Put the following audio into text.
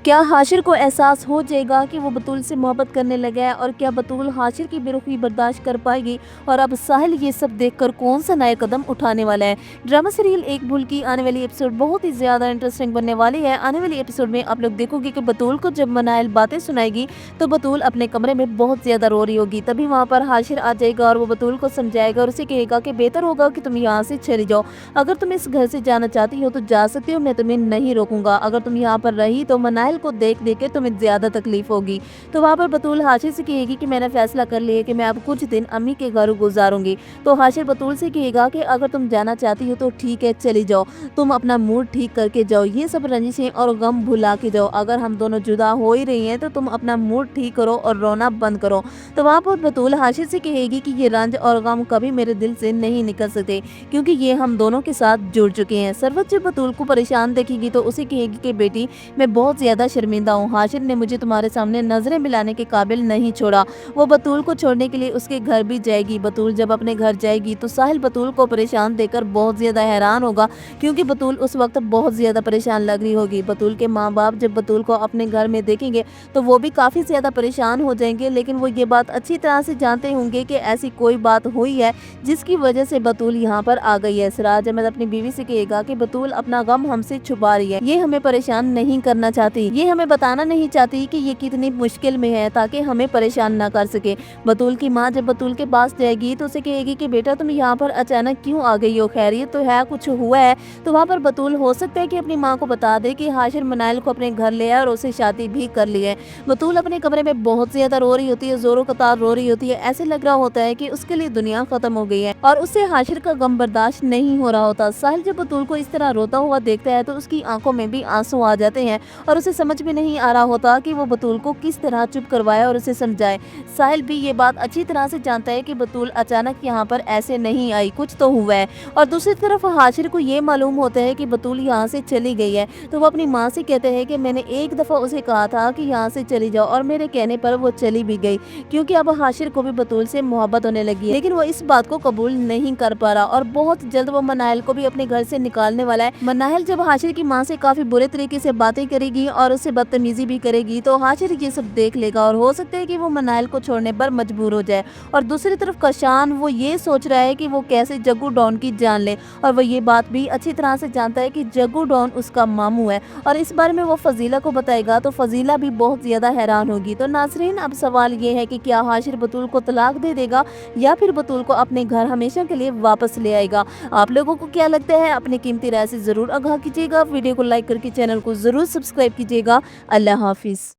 क्या हाशिर को एहसास हो जाएगा कि वो बतूल से मोहब्बत करने लगा है, और क्या बतूल हाशिर की बेरुखी बर्दाश्त कर पाएगी, और अब साहिल ये सब देखकर कौन सा नया कदम उठाने वाला है। ड्रामा सीरियल एक भूल की आने वाली एपिसोड बहुत ही ज्यादा इंटरेस्टिंग बनने वाली है। आने वाली एपिसोड में आप लोग देखोगे कि बतूल को जब मनाइल बातें सुनाएगी तो बतूल अपने कमरे में बहुत ज्यादा रो रही होगी। तभी वहाँ पर हाशिर आ जाएगा और वो बतूल को समझाएगा और उसे कहेगा कि बेहतर होगा कि तुम यहाँ से चली जाओ। अगर तुम इस घर से जाना चाहती हो तो जा सकती हो, मैं तुम्हें नहीं रोकूंगा। अगर तुम यहाँ पर रही तो मनाइल को देख देख के तुम्हें ज्यादा तकलीफ होगी। तो वहाँ पर बतूल हाशिर से कहेगी कि मैंने फैसला कर लिया कि मैं अब कुछ दिन अम्मी के घर गुजारूंगी। तो हाशिर बतूल से कहेगा कि अगर तुम जाना चाहती हो तो ठीक है, चली जाओ, तुम अपना मूड ठीक करके जाओ, ये सब रंजिशें और गम भुला के जाओ। अगर हम दोनों जुदा हो ही रही हैं तो तुम अपना मूड ठीक करो और रोना बंद करो। तो वहाँ पर बतूल हाशिर से कहेगी कि ये रंज और गम कभी मेरे दिल से नहीं निकल सकते, क्योंकि ये हम दोनों के साथ जुड़ चुके हैं। सरवत जब बतूल को परेशान देखेगी तो उसे कहेगी कि बेटी, मैं बहुत ज्यादा शर्मिंदा हूँ, हाशिर ने मुझे तुम्हारे सामने नजरें मिलाने के काबिल नहीं छोड़ा। वो बतूल को छोड़ने के लिए उसके घर भी जाएगी। बतूल जब अपने घर जाएगी तो साहिल बतूल को परेशान देखकर बहुत ज्यादा हैरान होगा, क्योंकि बतूल उस वक्त बहुत ज्यादा परेशान लग रही होगी। बतूल के माँ बाप जब बतूल को अपने घर में देखेंगे तो वो भी काफी ज्यादा परेशान हो जाएंगे, लेकिन वो ये बात अच्छी तरह से जानते होंगे कि ऐसी कोई बात हुई है जिसकी वजह से बतूल यहाँ पर आ गई है। सिराज अहमद अपनी बीवी से कहेगा कि बतूल अपना गम हमसे छुपा रही है, ये हमें परेशान नहीं करना चाहती, ये हमें बताना नहीं चाहती कि ये कितनी मुश्किल में है ताकि हमें परेशान ना कर सके। बतूल की माँ जब बतूल के पास जाएगी तो उसे कहेगी कि बेटा, तुम यहाँ पर अचानक क्यों आ गई हो, खैरियत तो है, कुछ हुआ है? तो वहाँ पर बतूल हो सकता है कि अपनी माँ को बता दे कि हाशिर मनाइल को अपने घर ले आया और उसे शादी भी कर ली है। बतूल अपने कमरे में बहुत ज्यादा रो रही होती है, जोरों कतार रो रही होती है। ऐसे लग रहा होता है कि उसके लिए दुनिया खत्म हो गई है और उससे हाशिर का गम बर्दाश्त नहीं हो रहा होता। साहिल जब बतूल को इस तरह रोता हुआ देखता है तो उसकी आंखों में भी आंसू आ जाते हैं और उसे समझ में नहीं आ रहा होता कि वो बतूल को किस तरह चुप करवाए और उसे समझाए। साहिल भी ये बात अच्छी तरह से जानता है कि बतूल अचानक यहाँ पर ऐसे नहीं आई, कुछ तो हुआ है। और दूसरी तरफ हाशिर को ये मालूम होता है कि बतूल यहाँ से चली गई है, तो वो अपनी माँ से कहते हैं कि मैंने एक दफा उसे कहा था कि यहाँ से चली जाओ और मेरे कहने पर वो चली भी गई, क्योंकि अब हाशिर को भी बतूल से मोहब्बत होने लगी है। लेकिन वो इस बात को कबूल नहीं कर पा रहा और बहुत जल्द वो मनाइल को भी अपने घर से निकालने वाला है। मनाइल जब हाशिर की माँ से काफी बुरे तरीके से बातें करेगी और उससे बदतमीजी भी करेगी तो हाशिर ये सब देख लेगा और हो सकता है कि वो मनाइल को छोड़ने पर मजबूर हो जाए। और दूसरी तरफ कशान, वो ये सोच रहा है कि वो कैसे जग्गू डॉन की जान ले, और वो ये बात भी अच्छी तरह से जानता है कि जग्गू डॉन उसका मामू है और इस बारे में वो फजीला को बताएगा तो फजीला भी बहुत ज्यादा हैरान होगी। तो नाजरीन, अब सवाल ये है कि क्या हाशिर बतूल को तलाक दे देगा या फिर बतूल को अपने घर हमेशा के लिए वापस ले आएगा? आप लोगों को क्या लगता है? अपनी कीमती राय से जरूर आगाह कीजिएगा। वीडियो को लाइक करके चैनल को जरूर सब्सक्राइब कीजिएगा। अल्लाह हाफिज।